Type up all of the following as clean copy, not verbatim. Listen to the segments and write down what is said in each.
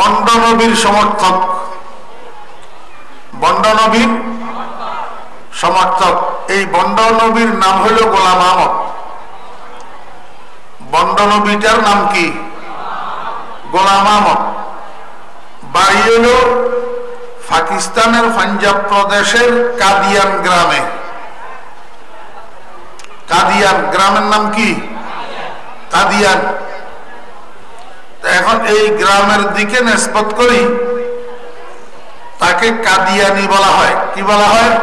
Bond নবীর সমর্থক, bond নবীর সমর্থক। এই বন্ড নবীর নাম হইল গোলাম আহমদ। বন্ড নবীটার নাম কি? গোলাম আহমদ। বাড়ি হল পাকিস্তানের পাঞ্জাব প্রদেশের কাদিয়ান গ্রামে। কাদিয়ান গ্রামের নাম কি? কাদিয়ান। এখন এই গ্রামের দিকে নিসবত করি তাকে কাদিয়ানি বলা হয়। কি বলা হয়?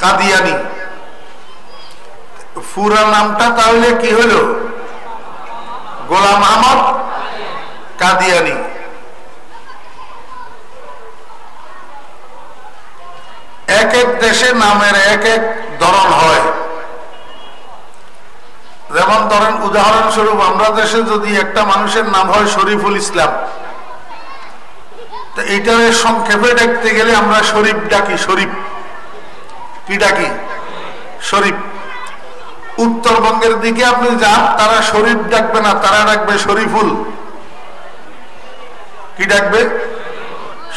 কাদিয়ানি। পুরা নামটা তাহলে কি হলো? গোলাম আহমদ কাদিয়ানি। এক এক দেশে নামের এক এক ধরন হয়। যেমন ধরেন উদাহরণস্বরূপ আমরা দেশে যদি একটা মানুষের নাম হয় শরীফুল ইসলাম, তো এইটার সংক্ষেপে ডাকতে গেলে আমরা শরীফ ডাকি। শরীফ কি ডাকি? শরীফ। উত্তরবঙ্গের দিকে আপনি যান, তারা শরীফ ডাকবে না, তারা ডাকবে শরীফুল। কি ডাকবে?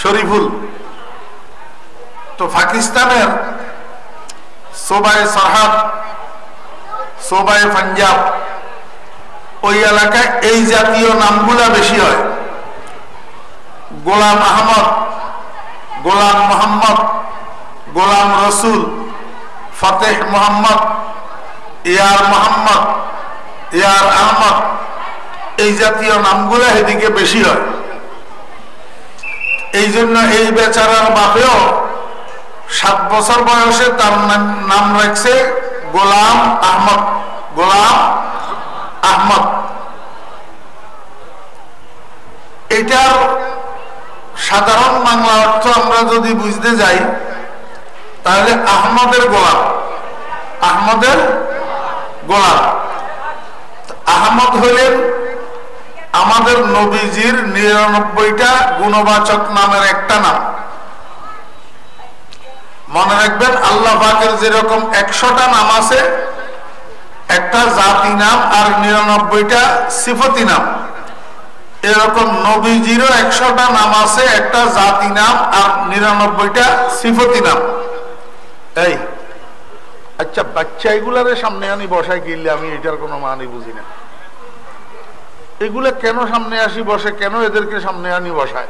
শরীফুল। তো পাকিস্তানের সোবায় সরহাদ, সোবায় পাঞ্জাব, ওই এলাকায় এই জাতীয় নামগুলা বেশি হয়। গোলাম আহমদ, গোলাম মোহাম্মদ, গোলাম রসুল, ফতেহ মোহাম্মদ, ইয়ার মোহাম্মদ, ইয়ার আহমদ, এই জাতীয় নামগুলা এদিকে বেশি হয়। এই জন্য এই বেচারার বাপেও 7 বছর বয়সে তার নাম রাখছে গোলাম আহমদ। গোলাম আহমদ। এটার সাধারণ বাংলা অর্থ আমরা যদি বুঝতে যাই তাহলে আহমদের গোলাম। আহমদের গোলাম। আহমদ হলেন আমাদের নবীজির 99টা গুণবাচক নামের একটা নাম। মনে রাখবেন, আল্লাহ পাকের যেরকম 100টা নাম আছে, একটা জাতি নাম আর 99টা সিফতি নাম, এরকম নবীজিরও 100টা নাম আছে, একটা জাতি নাম আর 99টা সিফতি নাম। এই আচ্ছা, বাচ্চা এগুলার সামনে আনি বসায় কিনলে আমি এটার কোনো মানে বুঝি না। এগুলা কেন সামনে আসি বসে, কেন এদেরকে সামনে আনি বসায়?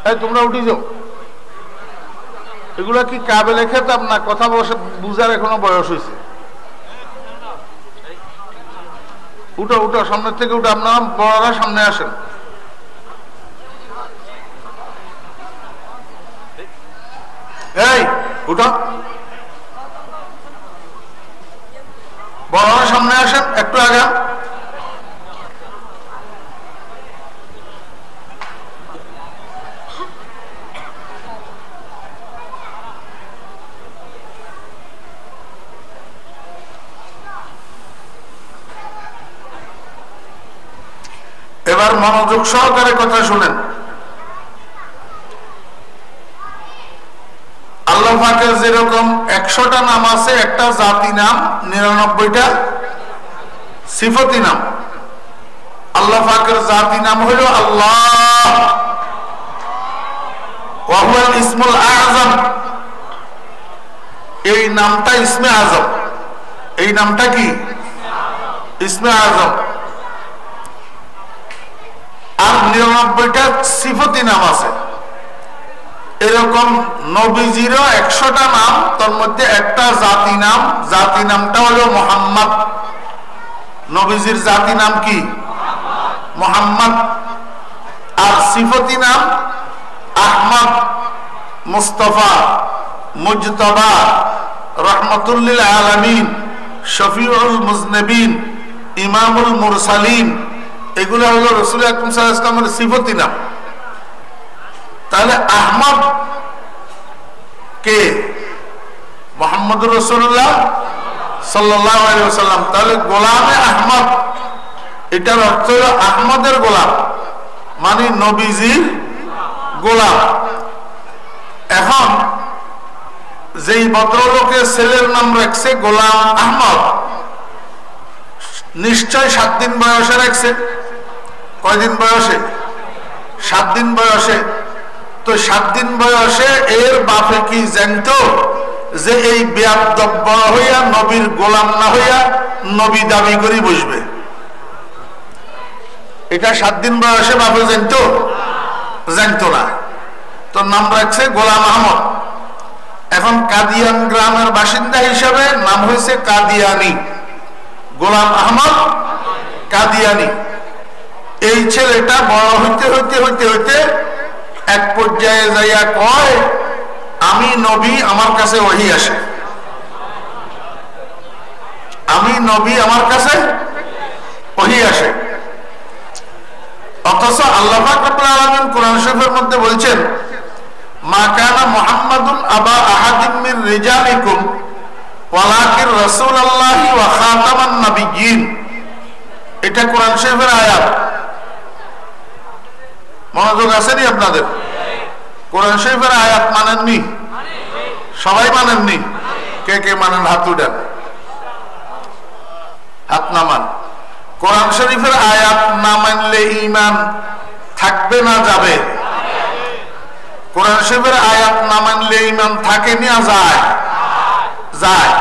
এই তোমরা উঠি যাও। এগুলা কি কাবেলে খেতাম না? কথা বসে বুঝার এখনো বয়স হয়েছে? উঠো উঠো, সামনের থেকে উঠো। আপনারা বড়রা সামনে আসেন। এই উঠো, বড়রা সামনে আসেন, একটু আগে। এবার মনোযোগ সহকারে কথা শুনেন। আল্লাহ পাকের যেরকম 100টা নাম আছে, একটা জাতি নাম, 99টা সিফতি নাম। আল্লাহ পাকের জাতি নাম হইল আল্লাহ, ওয়া হুয়াল ইসমুল আযম। এই নামটা ইসমে আযম। এই নামটা কি? ইসমে আযম। আর 99টা সিফতি নাম আছে। এরকম নবীজিরও 100টা নাম, তার মধ্যে একটা জাতি নাম। জাতি নামটা হলো মুহাম্মদ। নবীজির জাতি নাম কি? মুহাম্মদ। আর সিফতি নাম আহমদ, মুস্তাফা, মুজতবা, রহমাতুল লিল আলামিন, শফিউল মুজনিবিন, ইমামুল মুরসালিন। এগুলো হলো রাসূল আকরাম সাল্লাল্লাহু আলাইহি ওয়াসাল্লামের সিফতি নাম। তাহলে আহমদ কে? মুহাম্মদুর রাসূলুল্লাহ সাল্লাল্লাহু আলাইহি ওয়াসাল্লাম। তাহলে গোলামে আহমদ, এটার অর্থ হলো আহমদের গোলাম, মানে নবীজির গোলাম। এখন যেই ভদ্রলোকের ছেলের নাম রাখছে গোলাম আহমদ, নিশ্চয় 7 দিন বয়সে রাখছে। কয়দিন বয়সে? 7 দিন বয়সে। তো 7 দিন বয়সে এর বাপে কি জানতো যে এই বেয়াদব বড় হইয়া নবীর গোলাম না হইয়া নবী দাবি করে বসবে? এটা 7 দিন বয়সে বাপে জানতো? জানতো না। তো নাম রাখছে গোলাম আহমদ। এখন কাদিয়ান গ্রামের বাসিন্দা হিসাবে নাম হয়েছে কাদিয়ানি। গোলাম আহমদ কাদিয়ানি। এই ছেলেটা বড় হইতে হইতে হইতে হইতে এক পর্যায়ে যাইয়া কয়, আমি নবী, আমার কাছে ওহী আসে। আমি নবী, আমার কাছে ওহী আসে। অথচ আল্লাহ পাক রব্বুল আলামিন কোরআন শরীফের মধ্যে বলছেন, মা কানা মুহাম্মাদুন আবা আহাদিম মির রিজালিকুম ওয়ালাকিন রাসূলুল্লাহি ওয়া খাতামান নাবিয়্যিন। এটা কোরআন শরীফের আয়াত। মনোযোগ আসেনি আপনাদের? কোরআন শরীফের আয়াত মানেননি? সবাই মানেননি? কে কে মানেন হাত উঠান, হাত নামান। কোরআন শরীফের আয়াত না মানলে ঈমান থাকবে না যাবে? কোরআন শরীফের আয়াত না মানলে ঈমান থাকে না যায়? যায়।